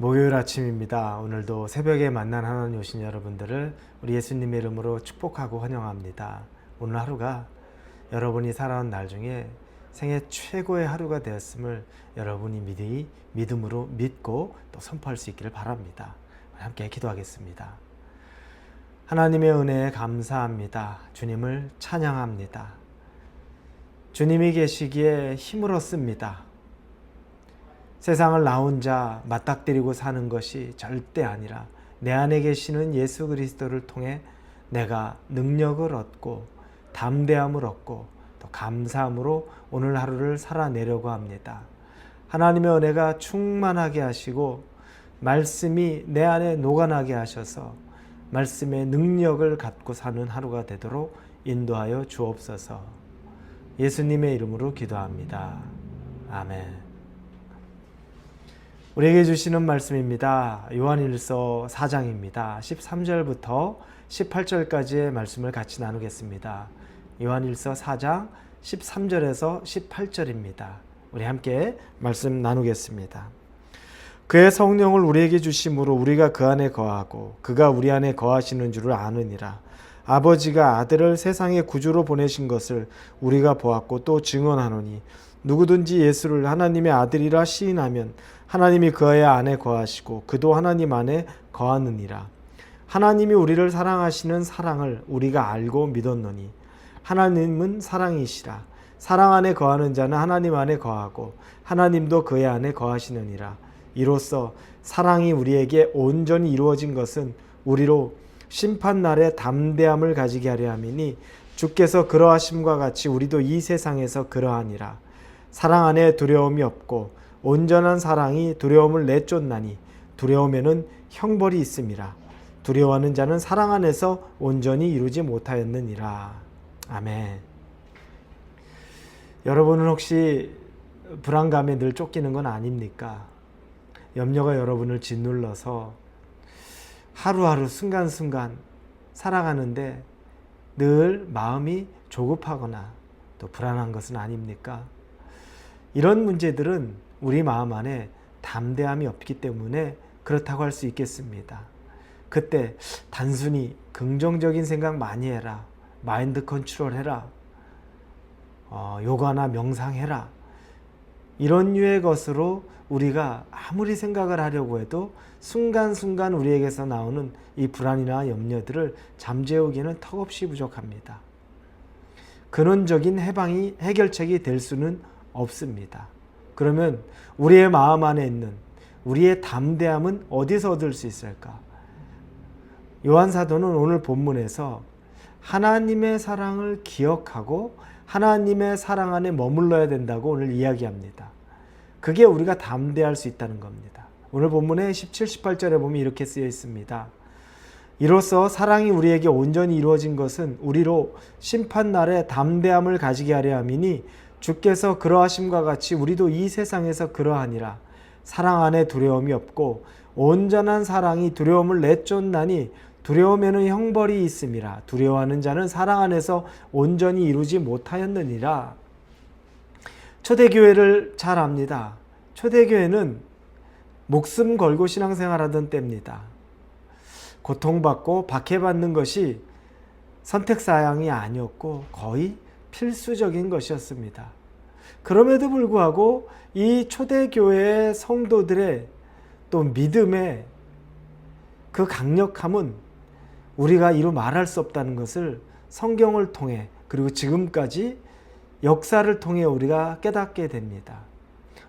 목요일 아침입니다. 오늘도 새벽에 만난 하나님 오신 여러분들을 우리 예수님의 이름으로 축복하고 환영합니다. 오늘 하루가 여러분이 살아온 날 중에 생애 최고의 하루가 되었음을 여러분이 믿음으로 믿고 또 선포할 수 있기를 바랍니다. 함께 기도하겠습니다. 하나님의 은혜에 감사합니다. 주님을 찬양합니다. 주님이 계시기에 힘을 얻습니다. 세상을 나 혼자 맞닥뜨리고 사는 것이 절대 아니라 내 안에 계시는 예수 그리스도를 통해 내가 능력을 얻고 담대함을 얻고 또 감사함으로 오늘 하루를 살아내려고 합니다. 하나님의 은혜가 충만하게 하시고 말씀이 내 안에 녹아나게 하셔서 말씀의 능력을 갖고 사는 하루가 되도록 인도하여 주옵소서. 예수님의 이름으로 기도합니다. 아멘. 우리에게 주시는 말씀입니다. 요한일서 4장입니다. 13절부터 18절까지의 말씀을 같이 나누겠습니다. 요한일서 4장 13절에서 18절입니다. 우리 함께 말씀 나누겠습니다. 그의 성령을 우리에게 주심으로 우리가 그 안에 거하고 그가 우리 안에 거하시는 줄을 아느니라. 아버지가 아들을 세상의 구주로 보내신 것을 우리가 보았고 또 증언하노니 누구든지 예수를 하나님의 아들이라 시인하면 하나님이 그의 안에 거하시고 그도 하나님 안에 거하느니라. 하나님이 우리를 사랑하시는 사랑을 우리가 알고 믿었노니 하나님은 사랑이시라. 사랑 안에 거하는 자는 하나님 안에 거하고 하나님도 그의 안에 거하시느니라. 이로써 사랑이 우리에게 온전히 이루어진 것은 우리로 심판날에 담대함을 가지게 하려 함이니 주께서 그러하심과 같이 우리도 이 세상에서 그러하니라. 사랑 안에 두려움이 없고 온전한 사랑이 두려움을 내쫓나니 두려움에는 형벌이 있음이라. 두려워하는 자는 사랑 안에서 온전히 이루지 못하였느니라. 아멘. 여러분은 혹시 불안감에 늘 쫓기는 건 아닙니까? 염려가 여러분을 짓눌러서 하루하루 순간순간 살아가는데 늘 마음이 조급하거나 또 불안한 것은 아닙니까? 이런 문제들은 우리 마음 안에 담대함이 없기 때문에 그렇다고 할 수 있겠습니다. 그때 단순히 긍정적인 생각 많이 해라, 마인드 컨트롤 해라, 요가나 명상해라, 이런 류의 것으로 우리가 아무리 생각을 하려고 해도 순간순간 우리에게서 나오는 이 불안이나 염려들을 잠재우기는 턱없이 부족합니다. 근원적인 해결책이 될 수는 없습니다. 그러면 우리의 마음 안에 있는 우리의 담대함은 어디서 얻을 수 있을까? 요한 사도는 오늘 본문에서 하나님의 사랑을 기억하고 하나님의 사랑 안에 머물러야 된다고 오늘 이야기합니다. 그게 우리가 담대할 수 있다는 겁니다. 오늘 본문의 17, 18절에 보면 이렇게 쓰여 있습니다. 이로써 사랑이 우리에게 온전히 이루어진 것은 우리로 심판날에 담대함을 가지게 하려 함이니 주께서 그러하심과 같이 우리도 이 세상에서 그러하니라. 사랑 안에 두려움이 없고 온전한 사랑이 두려움을 내쫓나니 두려움에는 형벌이 있음이라. 두려워하는 자는 사랑 안에서 온전히 이루지 못하였느니라. 초대교회를 잘 압니다. 초대교회는 목숨 걸고 신앙생활하던 때입니다. 고통받고 박해받는 것이 선택사항이 아니었고 거의 필수적인 것이었습니다. 그럼에도 불구하고 이 초대교회의 성도들의 또 믿음의 그 강력함은 우리가 이루 말할 수 없다는 것을 성경을 통해 그리고 지금까지 역사를 통해 우리가 깨닫게 됩니다.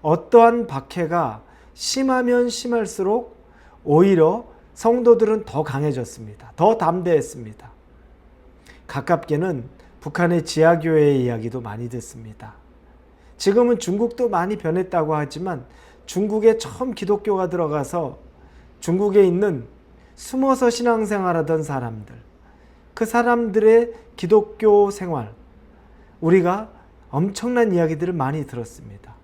어떠한 박해가 심하면 심할수록 오히려 성도들은 더 강해졌습니다. 더 담대했습니다. 가깝게는 북한의 지하교회의 이야기도 많이 듣습니다. 지금은 중국도 많이 변했다고 하지만 중국에 처음 기독교가 들어가서 중국에 있는 숨어서 신앙생활하던 사람들, 그 사람들의 기독교 생활, 우리가 엄청난 이야기들을 많이 들었습니다.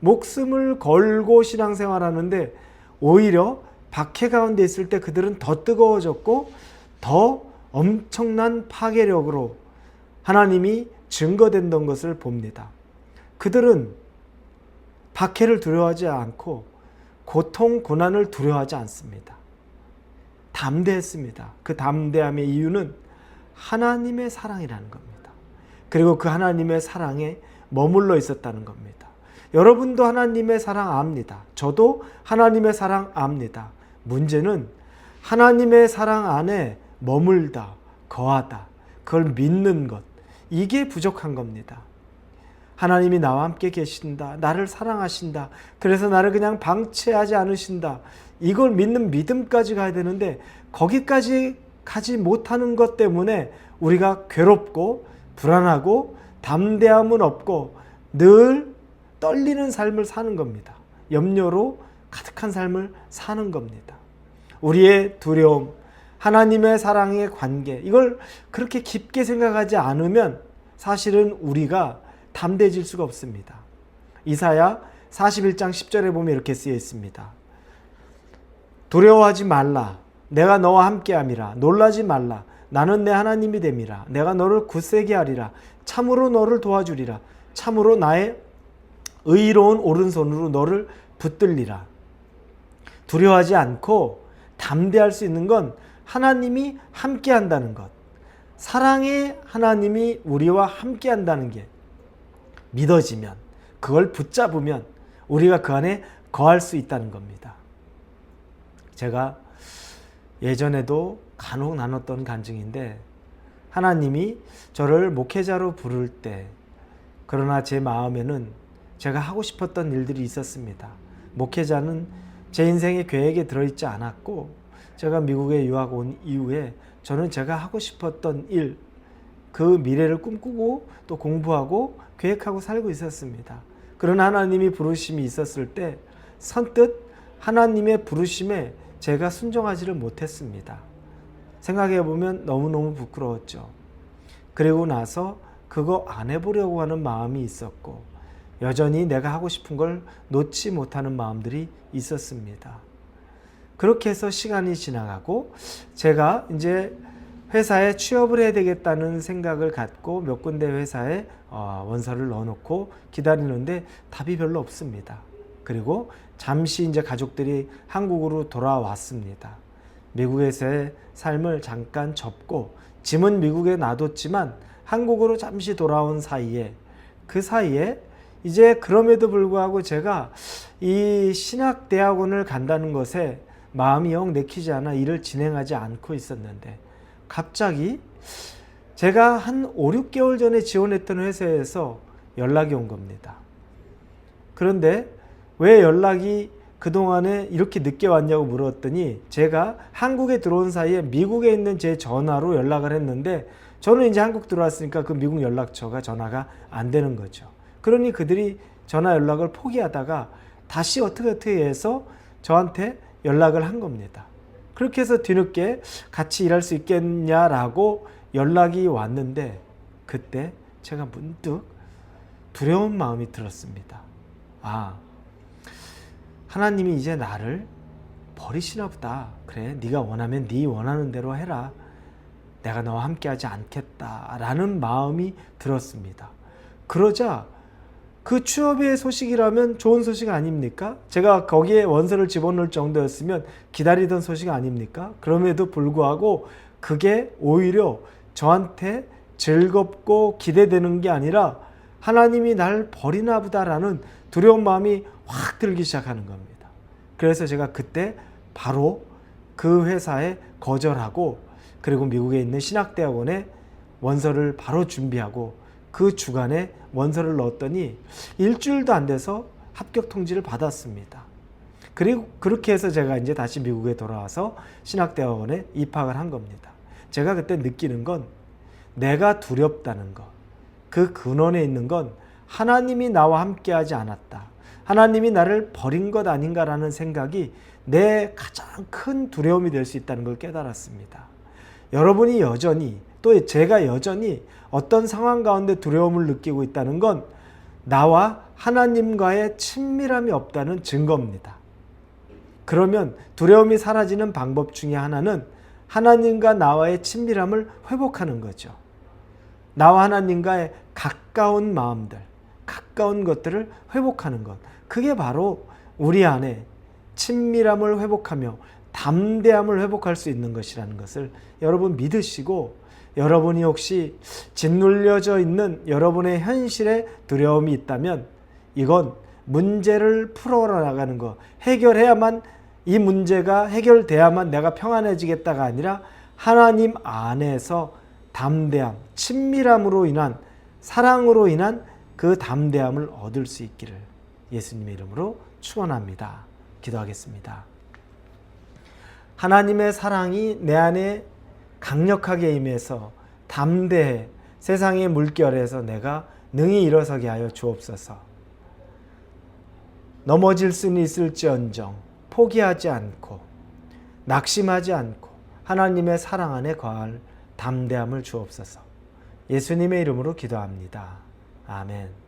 목숨을 걸고 신앙생활하는데 오히려 박해 가운데 있을 때 그들은 더 뜨거워졌고 더 엄청난 파괴력으로 하나님이 증거됐던 것을 봅니다. 그들은 박해를 두려워하지 않고 고통, 고난을 두려워하지 않습니다. 담대했습니다. 그 담대함의 이유는 하나님의 사랑이라는 겁니다. 그리고 그 하나님의 사랑에 머물러 있었다는 겁니다. 여러분도 하나님의 사랑 압니다. 저도 하나님의 사랑 압니다. 문제는 하나님의 사랑 안에 머물다, 거하다, 그걸 믿는 것, 이게 부족한 겁니다. 하나님이 나와 함께 계신다, 나를 사랑하신다, 그래서 나를 그냥 방치하지 않으신다, 이걸 믿는 믿음까지 가야 되는데 거기까지 가지 못하는 것 때문에 우리가 괴롭고 불안하고 담대함은 없고 늘 떨리는 삶을 사는 겁니다. 염려로 가득한 삶을 사는 겁니다. 우리의 두려움, 하나님의 사랑의 관계, 이걸 그렇게 깊게 생각하지 않으면 사실은 우리가 담대해질 수가 없습니다. 이사야 41장 10절에 보면 이렇게 쓰여 있습니다. 두려워하지 말라. 내가 너와 함께함이라. 놀라지 말라. 나는 내 하나님이 됨이라. 내가 너를 굳세게 하리라. 참으로 너를 도와주리라. 참으로 나의 의로운 오른손으로 너를 붙들리라. 두려워하지 않고 담대할 수 있는 건 하나님이 함께한다는 것. 사랑의 하나님이 우리와 함께한다는 게 믿어지면, 그걸 붙잡으면 우리가 그 안에 거할 수 있다는 겁니다. 제가 예전에도 간혹 나눴던 간증인데, 하나님이 저를 목회자로 부를 때, 그러나 제 마음에는 제가 하고 싶었던 일들이 있었습니다. 목회자는 제 인생의 계획에 들어있지 않았고, 제가 미국에 유학 온 이후에 저는 제가 하고 싶었던 일, 그 미래를 꿈꾸고 또 공부하고 계획하고 살고 있었습니다. 그러나 하나님이 부르심이 있었을 때 선뜻 하나님의 부르심에 제가 순종하지를 못했습니다. 생각해 보면 너무너무 부끄러웠죠. 그리고 나서 그거 안 해보려고 하는 마음이 있었고, 여전히 내가 하고 싶은 걸 놓지 못하는 마음들이 있었습니다. 그렇게 해서 시간이 지나가고 제가 이제 회사에 취업을 해야 되겠다는 생각을 갖고 몇 군데 회사에 원서를 넣어놓고 기다리는데 답이 별로 없습니다. 그리고 잠시 이제 가족들이 한국으로 돌아왔습니다. 미국에서의 삶을 잠깐 접고 짐은 미국에 놔뒀지만 한국으로 잠시 돌아온 사이에, 그 사이에 이제 그럼에도 불구하고 제가 이 신학대학원을 간다는 것에 마음이 영 내키지 않아 일을 진행하지 않고 있었는데, 갑자기 제가 한 5, 6개월 전에 지원했던 회사에서 연락이 온 겁니다. 그런데 왜 연락이 그동안에 이렇게 늦게 왔냐고 물었더니, 제가 한국에 들어온 사이에 미국에 있는 제 전화로 연락을 했는데, 저는 이제 한국 들어왔으니까 그 미국 연락처가 전화가 안 되는 거죠. 그러니 그들이 전화 연락을 포기하다가 다시 어떻게 해서 저한테 연락을 한 겁니다. 그렇게 해서 뒤늦게 같이 일할 수 있겠냐라고 연락이 왔는데, 그때 제가 문득 두려운 마음이 들었습니다. 하나님이 이제 나를 버리시나 보다. 그래, 네가 원하면 네 원하는 대로 해라. 내가 너와 함께하지 않겠다라는 마음이 들었습니다. 그러자 그 취업의 소식이라면 좋은 소식 아닙니까? 제가 거기에 원서를 집어넣을 정도였으면 기다리던 소식 아닙니까? 그럼에도 불구하고 그게 오히려 저한테 즐겁고 기대되는 게 아니라 하나님이 날 버리나 보다라는 두려운 마음이 확 들기 시작하는 겁니다. 그래서 제가 그때 바로 그 회사에 거절하고, 그리고 미국에 있는 신학대학원에 원서를 바로 준비하고 그 주간에 원서를 넣었더니 일주일도 안 돼서 합격 통지를 받았습니다. 그리고 그렇게 해서 제가 이제 다시 미국에 돌아와서 신학대학원에 입학을 한 겁니다. 제가 그때 느끼는 건, 내가 두렵다는 것, 그 근원에 있는 건 하나님이 나와 함께하지 않았다, 하나님이 나를 버린 것 아닌가라는 생각이 내 가장 큰 두려움이 될 수 있다는 걸 깨달았습니다. 여러분이 여전히, 또 제가 여전히 어떤 상황 가운데 두려움을 느끼고 있다는 건 나와 하나님과의 친밀함이 없다는 증거입니다. 그러면 두려움이 사라지는 방법 중에 하나는 하나님과 나와의 친밀함을 회복하는 거죠. 나와 하나님과의 가까운 마음들, 가까운 것들을 회복하는 것, 그게 바로 우리 안에 친밀함을 회복하며 담대함을 회복할 수 있는 것이라는 것을 여러분 믿으시고, 여러분이 혹시 짓눌려져 있는 여러분의 현실에 두려움이 있다면 이건 문제를 풀어나가는 것, 해결해야만, 이 문제가 해결돼야만 내가 평안해지겠다가 아니라 하나님 안에서 담대함, 친밀함으로 인한, 사랑으로 인한 그 담대함을 얻을 수 있기를 예수님의 이름으로 축원합니다. 기도하겠습니다. 하나님의 사랑이 내 안에 강력하게 임해서 담대해 세상의 물결에서 내가 능히 일어서게 하여 주옵소서. 넘어질 수는 있을지언정 포기하지 않고 낙심하지 않고 하나님의 사랑 안에 거할 담대함을 주옵소서. 예수님의 이름으로 기도합니다. 아멘.